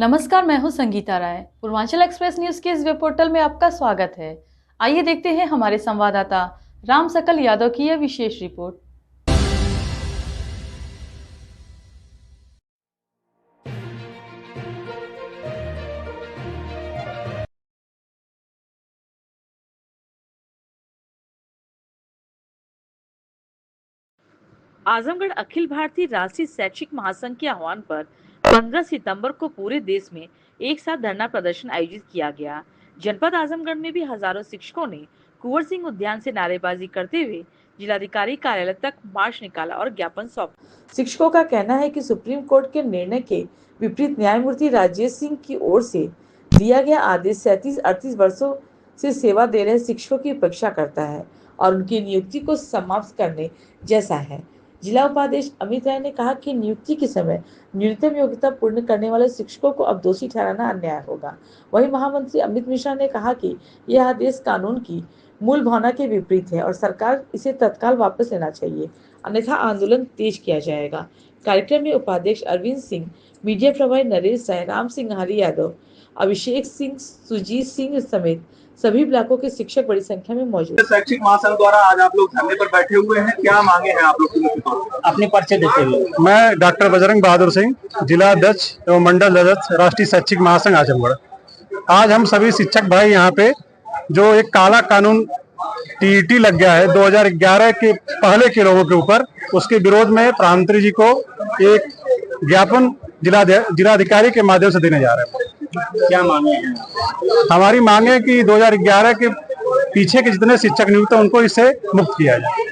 नमस्कार, मैं हूं संगीता राय। पूर्वांचल एक्सप्रेस न्यूज के इस वेब पोर्टल में आपका स्वागत है। आइए देखते हैं हमारे संवाददाता राम सकल यादव की यह विशेष रिपोर्ट। आजमगढ़ अखिल भारतीय राष्ट्रीय शैक्षिक महासंघ के आह्वान पर 15 सितंबर को पूरे देश में एक साथ धरना प्रदर्शन आयोजित किया गया। जनपद आजमगढ़ में भी हजारों शिक्षकों ने कुंवर सिंह उद्यान से नारेबाजी करते हुए जिलाधिकारी कार्यालय तक मार्च निकाला और ज्ञापन सौंपा। शिक्षकों का कहना है कि सुप्रीम कोर्ट के निर्णय के विपरीत न्यायमूर्ति राजेश सिंह की ओर से दिया गया आदेश 37-38 वर्षों से सेवा दे रहे शिक्षकों की उपेक्षा करता है और उनकी नियुक्ति को समाप्त करने जैसा है। जिला उपाध्यक्ष अमित राय ने कहा कि नियुक्ति के समय न्यूनतम योग्यता पूर्ण करने वाले शिक्षकों को अब दोषी ठहराना अन्याय होगा। वहीं महामंत्री अमित मिश्रा ने कहा कि यह आदेश कानून की मूल भावना के विपरीत है और सरकार इसे तत्काल वापस लेना चाहिए, अन्यथा आंदोलन तेज किया जाएगा। कार्यक्रम में उपाध्यक्ष अरविंद सिंह, मीडिया प्रभारी नरेश राय, राम सिंघारी यादव, अभिषेक सिंह, सुजीत सिंह समेत सभी ब्लॉकों के शिक्षक बड़ी संख्या में मौजूद। शैक्षिक महासंघ द्वारा आज आप लोग धरने पर बैठे हुए हैं, क्या मांगे हैं आप लोग की? अपने परिचय देते हुए। मैं डॉक्टर बजरंग बहादुर सिंह, जिला अध्यक्ष एवं मंडल अध्यक्ष राष्ट्रीय शैक्षिक महासंघ आजमगढ़। आज हम सभी शिक्षक भाई यहाँ पे जो एक काला कानून टीईटी लग गया है 2011 के पहले के लोगों के ऊपर, उसके विरोध में प्रधानमंत्री जी को एक ज्ञापन जिलाधिकारी के माध्यम से देने जा रहे हैं। क्या मांगे हैं? हमारी मांग है कि 2011 के पीछे के जितने शिक्षक नियुक्त हैं उनको इससे मुक्त किया जाए।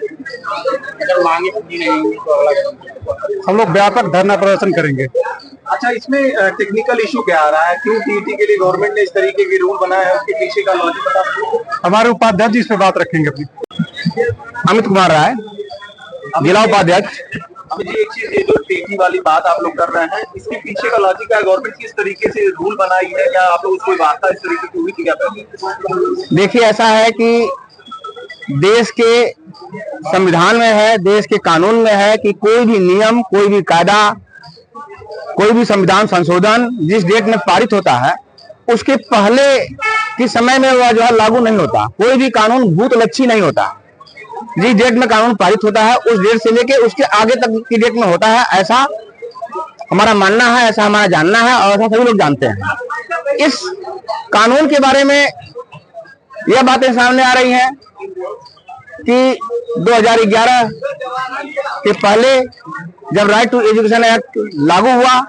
अगर मांगे पूरी नहीं होंगी तो अगला हम लोग व्यापक धरना प्रदर्शन करेंगे। अच्छा, इसमें टेक्निकल इशू क्या आ रहा है? क्यों टीईटी के लिए गवर्नमेंट ने इस तरीके के रूल बनाया है, उसके पीछे का लॉजिक बता सकते? हमारे उपाध्यक्ष जी इस पे बात रखेंगे अपनी। अमित कुमार राय, जिला उपाध्यक्ष। अमित जी, एक चीज, ये जो टीईटी वाली बात आप लोग कर रहे हैं, इसके पीछे का लॉजिक है गवर्नमेंट किस तरीके से रूल बनाई है, या आप लोग उसको वार्ता इस तरीके की हुई थी क्या? देखिए, ऐसा है कि देश के संविधान में है, देश के कानून में है कि कोई भी नियम, कोई भी कायदा, कोई भी संविधान संशोधन जिस डेट में पारित होता है उसके पहले के समय में वह जो है लागू नहीं होता। कोई भी कानून भूतलक्षी नहीं होता। जिस डेट में कानून पारित होता है उस डेट से लेके उसके आगे तक की डेट में होता है, ऐसा हमारा मानना है, ऐसा हमारा जानना है और ऐसा सभी लोग जानते हैं। इस कानून के बारे में यह बातें सामने आ रही हैं कि 2011 के पहले जब राइट टू एजुकेशन एक्ट लागू हुआ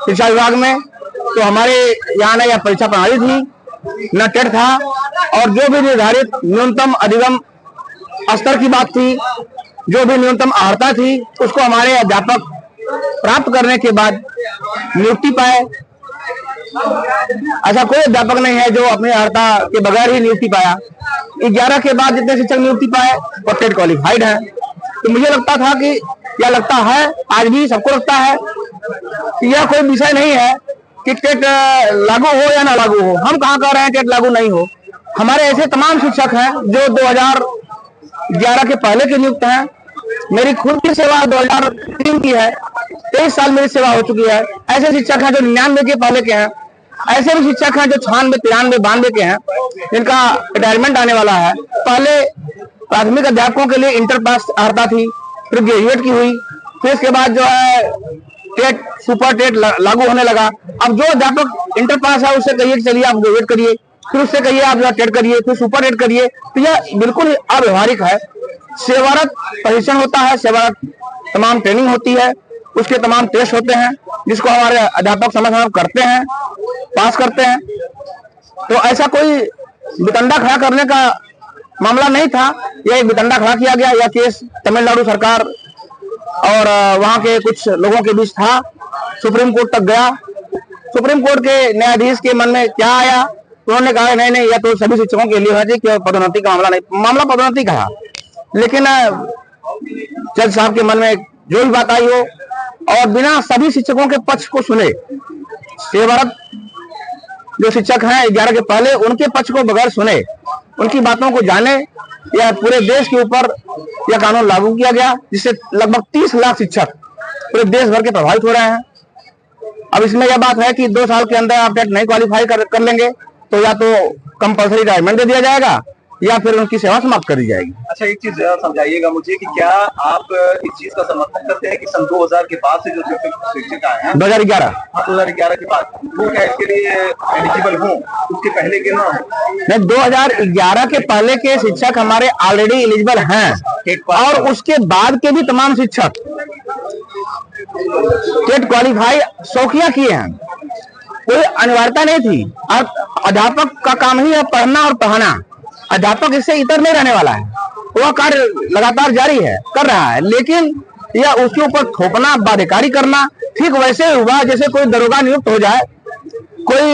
शिक्षा विभाग में, तो हमारे यहाँ न यह परीक्षा प्रणाली थी, न टेट था, और जो भी निर्धारित न्यूनतम अधिगम स्तर की बात थी, जो भी न्यूनतम अर्हता थी, उसको हमारे अध्यापक प्राप्त करने के बाद नियुक्ति पाए। ऐसा कोई अध्यापक नहीं है जो अपनी अर्हता के बगैर ही नियुक्ति पाया। 11 के बाद जितने शिक्षक नियुक्ति पाए वो टेट क्वालिफाइड है। तो मुझे लगता था कि या लगता है, आज भी सबको लगता है कि यह कोई विषय नहीं है कि टेट लागू हो या ना लागू हो। हम कहाँ कह रहे हैं टेट लागू नहीं हो। हमारे ऐसे तमाम शिक्षक हैं जो 2011 के पहले के नियुक्त हैं। मेरी खुद की सेवा 2003 की है, 23 साल मेरी सेवा हो चुकी है। ऐसे शिक्षक हैं जो 99 के पहले के हैं। ऐसे भी शिक्षक हैं जो 96, 93, 92 के हैं, जिनका रिटायरमेंट आने वाला है। पहले प्राथमिक अध्यापकों के लिए इंटर पास अर्हता थी, फिर ग्रेजुएट की हुई, फिर इसके बाद जो है टेट, सुपर टेट लागू होने लगा। अब जो अध्यापक इंटर पास है उससे कहिए कि चलिए आप ग्रेजुएट करिए, फिर उससे कहिए आप जो टेट करिए, फिर सुपर टेट करिए। तो यह बिल्कुल अव्यवहारिक है। सेवारत प्रशिक्षण होता है, सेवारत तमाम ट्रेनिंग होती है, उसके तमाम टेस्ट होते हैं जिसको हमारे अध्यापक समय समय करते हैं, पास करते हैं। तो ऐसा कोई वितंडा खड़ा करने का मामला नहीं था। यह एक वितंडा खड़ा किया गया। यह केस तमिलनाडु सरकार और वहां के कुछ लोगों के बीच था, सुप्रीम कोर्ट तक गया। सुप्रीम कोर्ट के न्यायाधीश के मन में क्या आया, उन्होंने कहा नहीं नहीं, यह तो सभी शिक्षकों के लिए है कि पदोन्नति का मामला नहीं। मामला पदोन्नति का, लेकिन जज साहब के मन में जो भी बात आई हो और बिना सभी शिक्षकों के पक्ष को सुने, सेवारत जो शिक्षक हैं 11 के पहले, उनके पक्ष को बगैर सुने, उनकी बातों को जाने, यह पूरे देश के ऊपर यह कानून लागू किया गया, जिससे लगभग 30 लाख शिक्षक पूरे देश भर के प्रभावित हो रहे हैं। अब इसमें यह बात है कि 2 साल के अंदर आप टेट नहीं क्वालिफाई कर लेंगे तो या तो कंपल्सरी रिटायरमेंट दे दिया जाएगा या फिर उनकी सेवा समाप्त कर दी जाएगी। अच्छा, एक चीज समझाइएगा मुझे कि क्या आप इस चीज का समर्थन करते हैं कि सन 2000 के बाद से जो शिक्षक आए हैं 2011 के बाद वो क्या इसके लिए एलिजिबल हों, उसके पहले के ना हो? नहीं, 2011 के पहले के शिक्षक हमारे ऑलरेडी एलिजिबल हैं और उसके बाद के भी तमाम शिक्षक टेट क्वालिफाई शौकिया किए हैं, कोई अनिवार्यता नहीं थी। अब अध्यापक का काम ही है पढ़ना और पढ़ाना, अध्यापक इससे इतर नहीं रहने वाला है, वह कार्य लगातार जारी है, कर रहा है, लेकिन यह उसके ऊपर थोपना, बाध्यकारी करना ठीक वैसे हुआ जैसे कोई दरोगा नियुक्त हो जाए, कोई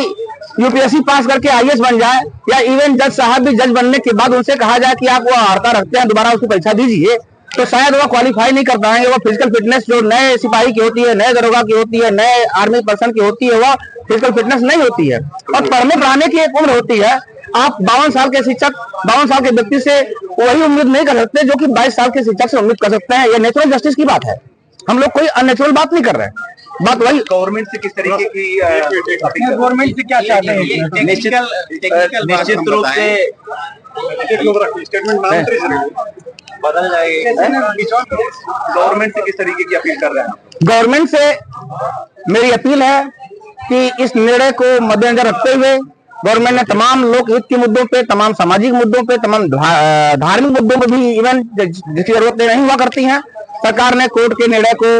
यूपीएससी पास करके आईएएस बन जाए या इवन जज साहब भी जज बनने के बाद उनसे कहा जाए कि आप वो अर्हता रखते हैं, दोबारा उसकी परीक्षा दीजिए, तो शायद वह क्वालिफाई नहीं कर पाएंगे। वो फिजिकल फिटनेस जो नए सिपाही की होती है, नए दरोगा की होती है, नए आर्मी पर्सन की होती है, वह फिजिकल फिटनेस नहीं होती है और पढ़ने पढ़ाने की एक उम्र होती है। आप 52 साल के शिक्षक 52 साल के व्यक्ति से वही उम्मीद नहीं कर सकते जो कि 22 साल के शिक्षक से उम्मीद कर सकते हैं। ये नेचुरल जस्टिस की बात है, हम लोग कोई अननेचुरल बात नहीं कर रहे हैं। बात वही गवर्नमेंट से किस तरीके की गवर्नमेंट से क्या चाहते हैं? निश्चित रूप से बदल जाएगा। गवर्नमेंट से किस तरीके की अपील कर रहे हैं? गवर्नमेंट से मेरी अपील है कि इस निर्णय को मद्देनजर रखते हुए गवर्नमेंट ने तमाम लोक हित के मुद्दों पे, तमाम सामाजिक मुद्दों पे, तमाम धार्मिक मुद्दों पे भी इवन जिसकी जरूरतें नहीं हुआ करती हैं, सरकार ने कोर्ट के निर्णय को,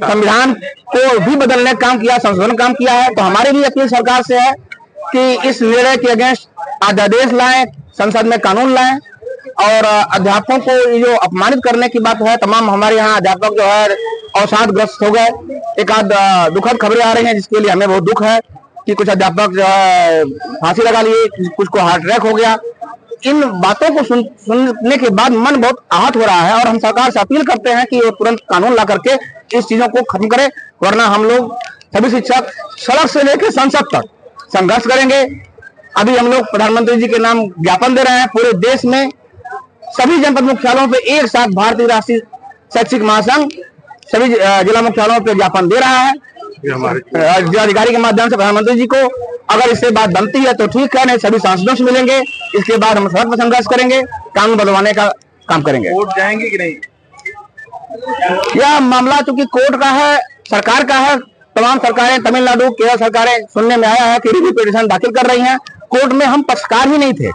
संविधान को भी बदलने का काम किया, संशोधन काम किया है। तो हमारी भी अपील सरकार से है कि इस निर्णय के अगेंस्ट अध्यादेश लाएं, संसद में कानून लाएं और अध्यापकों को जो अपमानित करने की बात है, तमाम हमारे यहाँ अध्यापक जो है अवसादग्रस्त हो गए। एक आध दुखद खबरें आ रही हैं जिसके लिए हमें बहुत दुख है कि कुछ अध्यापक जो है फांसी लगा लिए, कुछ को हार्ट अटैक हो गया। इन बातों को सुनने के बाद मन बहुत आहत हो रहा है और हम सरकार से अपील करते हैं कि वो तुरंत कानून ला करके इस चीजों को खत्म करे, वरना हम लोग सभी शिक्षक सड़क से लेकर संसद तक संघर्ष करेंगे। अभी हम लोग प्रधानमंत्री जी के नाम ज्ञापन दे रहे हैं, पूरे देश में सभी जनपद मुख्यालयों पे एक साथ भारतीय राष्ट्रीय शैक्षिक महासंघ सभी जिला मुख्यालयों पे ज्ञापन दे रहा है जिलाधिकारी के माध्यम से प्रधानमंत्री जी को। अगर इससे बात बनती है तो ठीक है, नहीं सभी सांसदों से मिलेंगे, इसके बाद हम सड़क पर संघर्ष करेंगे, कानून बदलवाने का काम करेंगे। कोर्ट जाएंगे कि नहीं? यह मामला चूंकि कोर्ट का है, सरकार का है, तमाम सरकारें, तमिलनाडु, केरल सरकारें सुनने में आया है कि रिव्यू पिटीशन दाखिल कर रही हैं। कोर्ट में हम पक्षकार ही नहीं थे,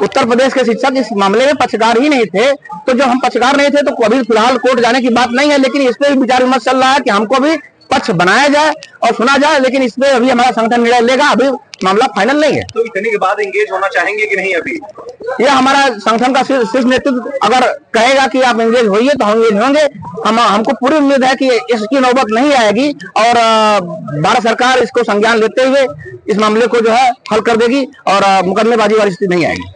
उत्तर प्रदेश के शिक्षक इस मामले में पक्षकार ही नहीं थे, तो जो हम पक्षकार नहीं थे तो अभी फिलहाल कोर्ट जाने की बात नहीं है, लेकिन इस पे भी विचार विमर्श चल रहा है कि हमको भी पक्ष बनाया जाए और सुना जाए, लेकिन इस पे अभी हमारा संगठन निर्णय लेगा, अभी मामला फाइनल नहीं है। तो इतने के बाद एंगेज होना चाहेंगे कि नहीं? अभी यह हमारा संगठन का शीर्ष नेतृत्व अगर कहेगा कि आप एंगेज होइए तो हम एंगेज होंगे। हमको पूरी उम्मीद है कि इसकी नौबत नहीं आएगी और भारत सरकार इसको संज्ञान लेते हुए इस मामले को जो है हल कर देगी और मुकदमेबाजी वाली स्थिति नहीं आएगी।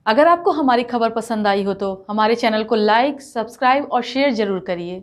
अगर आपको हमारी खबर पसंद आई हो तो हमारे चैनल को लाइक, सब्सक्राइब और शेयर जरूर करिए।